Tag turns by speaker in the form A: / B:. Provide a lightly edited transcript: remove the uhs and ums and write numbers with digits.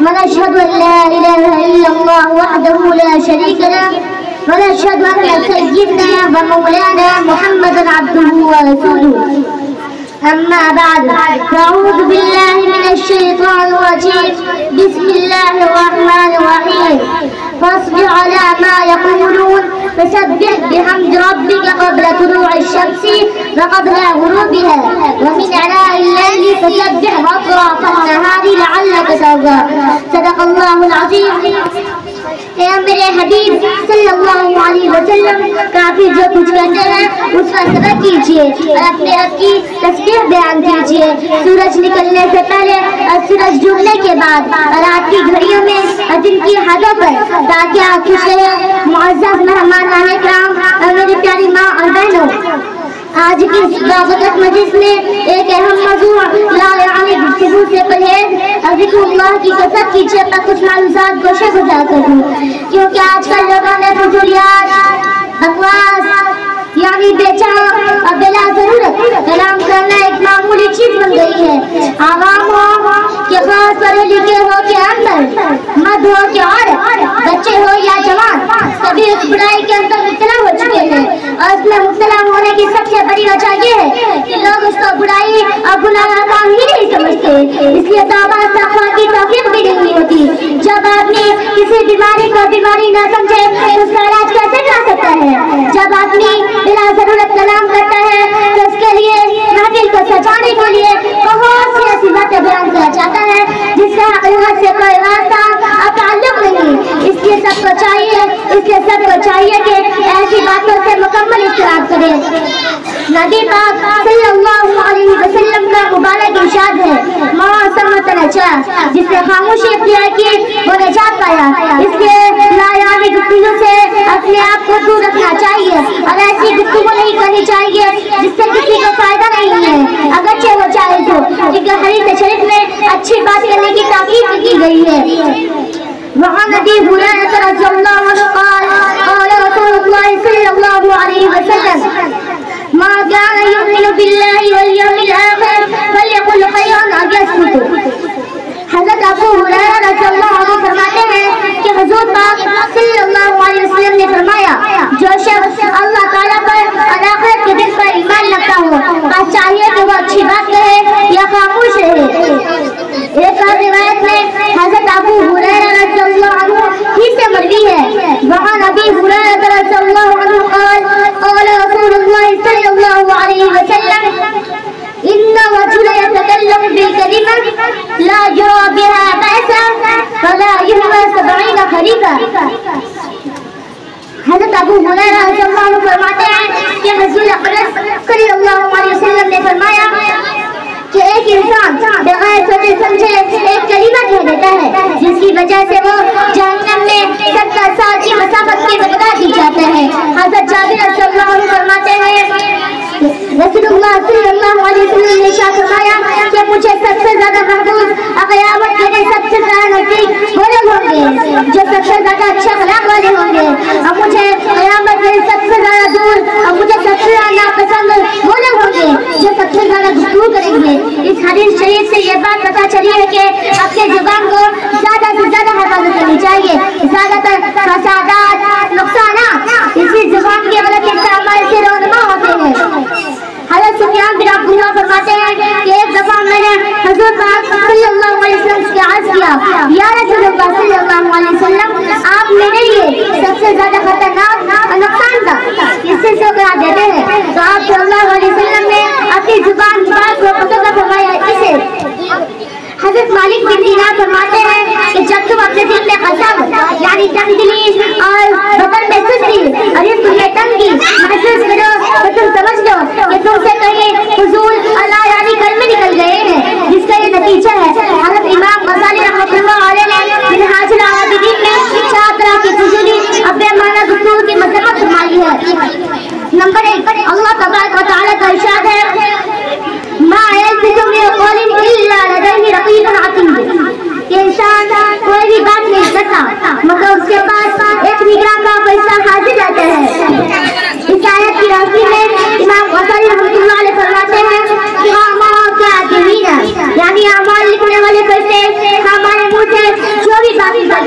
A: ونشهد أن لا إله إلا الله وحده لا شريك له ونشهد أن سيدنا ومولانا محمدا عبده ورسوله أما بعد فأعوذ بالله من الشيطان الرجيم بسم الله الرحمن الرحيم فاصبر على ما يقولون فسبح بحمد ربك قبل طلوع الشمس وقبل غروبها ومن آناء الليل فسبح وأطراف النهار لعلك ترضى صدق الله العظيم. اے میرے حبیب صلی اللہ علیہ وسلم کافی جو کچھ کہتے ہیں اس پر صبر کیجئے اور اپنے رب کی تسبیح بیان کیجئے. سورج نکلنے سے پہلے اور سورج ڈوبنے کے بعد اور رات کی گھڑیوں میں اور دن کی حدوں پر تاکہ آپ خوش رہے. معزز مہمان کرام اور میری پیاری ماں اور بہنوں، آج کی بابرکت مجلس میں ایک اہم موضوع لا یعنی گفتگو سے پرہیز اور ذکر اللہ کی کثرت کیجیے پر کچھ معلومات گوشے گزار کروں، کیونکہ آج کل لوگوں نے فضولیات، بکواس یعنی بے چاہ اور بلا ضرورت کلام کرنا ایک معمولی چیز بن گئی ہے. عوام ہو کہ خاص پڑھے لکھے ہو کہ اندر، مرد ہو کہ عورت، بچے ہو یا جوان، سبھی اس برائی کے اندر مبتلا ہو چکے ہیں. اور اس میں مبتلا ہونے کی سب سے بڑی وجہ یہ ہے کہ لوگ اس کو برائی اور گناہ کا کام ہی نہیں سمجھتے، اس لیے توبہ استغفار کی توفیق بھی نہیں ہوتی. جب آدمی کسی بیماری کو بیماری نہ سمجھے تو اس کا علاج کیسے کر سکتا ہے؟ جب آدمی بلا ضرورت کلام کرتا ہے تو اس کے لیے محفل کو سجانے کے لیے بہت سی ایسی باتیں بیان کیا جاتا ہے جس کا حقیقت سے کوئی واسطہ اور تعلق نہیں. اس لیے سب کو چاہیے کہ ایسی باتوں سے مکمل اجتناب کرے. نبی پاک صلی اللہ علیہ وسلم کا مبارک ارشاد ہے ما سمت نجا، جس نے خاموشی اختیار کی وہ نجات پایا. اس لیے لا یعنی گفتگو سے اپنے آپ کو دور رکھنا چاہیے اور ایسی گفتگو نہیں کرنی چاہیے جس سے کسی کو فائدہ نہیں ہے اگرچہ وہ چاہے تو، کیونکہ حدیث شریف میں اچھی بات کرنے کی تاکید کی گئی ہے. وعن ابي هريره رضي الله عنه قال قال رسول الله صلى الله عليه وسلم ما كان يؤمن بالله واليوم الاخر فليقل خيرا او ليصمت. حضرت ابو ہریرہ رضی اللہ عنہ فرماتے ہیں کہ حضور پاک صلی اللہ علیہ وسلم نے فرمایا جو شخص اللہ تعالیٰ پر اور آخرت کے دن پر ایمان رکھتا ہو بس چاہیے کہ وہ اچھی بات کہے یا خاموش رہے. ایک اور روایت میں حضرت ابو ہریرہ رضی اللہ عنہ ہی سے مروی ہے وہاں ابی ہریرہ رضی اللہ عنہ قال قال رسول اللہ صلی اللہ علیہ وسلم ان رجل يتكلم بالكلمة لا يرى بها بأسا فلا يهوى 70 خريفا. حضرت ابو ہریرہ رضی اللہ عنہ فرماتے ہیں کہ رسول اکرم صلی اللہ علیہ وسلم نے فرمایا کہ ایک انسان بغیر سوچے سمجھے ایک کلمہ کہہ دیتا ہے جس کی وجہ سے وہ جہنم میں 70 سال کی مسافت کی مقدار دی جاتا ہے. حضرت جابر رضی اللہ عنہ فرماتے ہیں رسول اللہ صلی اللہ علیہ وسلم نے ارشاد فرمایا کہ مجھے سب سے زیادہ محبوب قیامت کے دن سب سے زیادہ نزدیک وہ لوگ ہوں گے جو سب سے زیادہ اچھے اخلاق والے ہوں گے، اور مجھے قیامت کے دن سب سے زیادہ دور اور مجھے سب سے زیادہ ناپسند وہ لوگ ہوں گے جو سب سے زیادہ گفتگو کریں گے. اس حدیث شریف سے یہ بات پتہ چلی ہے کہ اپنے زبان کو زیادہ سے زیادہ حفاظت کرنی چاہیے. زیادہ تر فسادات، نقصانات اسی زبان کے غلط استعمال سے رونما ہوتے ہیں. حضرت سفیان بن عبداللہ فرماتے ہیں کہ ایک دفعہ میں نے حضور پاک صلی اللہ علیہ وسلم سے عرض کیا یا رسول اللہ صلی اللہ علیہ وسلم آپ میرے لیے سب سے زیادہ خطرناک اور نقصان دہ کس سے قرار دیتے ہیں؟ تو آپ صلی اللہ علیہ وسلم نے اپنی زبان بات کو پتہ فرمایا اسے. حضرت مالک بن دینار فرماتے ہیں کہ جب تم اپنے دل میں قسم یعنی تنگدلی اور بدن میں سستی اور اس میں تنگی محسوس کرو تو تم سمجھ لو کہ تم سے کہیں فضول اللہ یعنی کلمے نکل گئے ہیں، جس کا یہ نتیجہ ہے. حضرت امام غزالی رحمۃ اللہ علیہ نے منہاج العابدین میں 4 طرح کی فضولی اور بے معنی گفتگو کی مذمت فرمائی ہے. نمبر 1 اللہ تبارک و تعالیٰ کا ارشاد ہے ما يلفظ من قول الا لديه رقيب عتيد کہ انسان کوئی بھی بات نہیں کرتا مگر اس کے پاس ایک نگراں کا فرشتہ حاضر رہتا ہے. اس آیت کی روشنی میں امام غزالی رحمۃ اللہ علیہ فرماتے ہیں کہ یعنی اعمال لکھنے والے فرشتے ہمارے منہ سے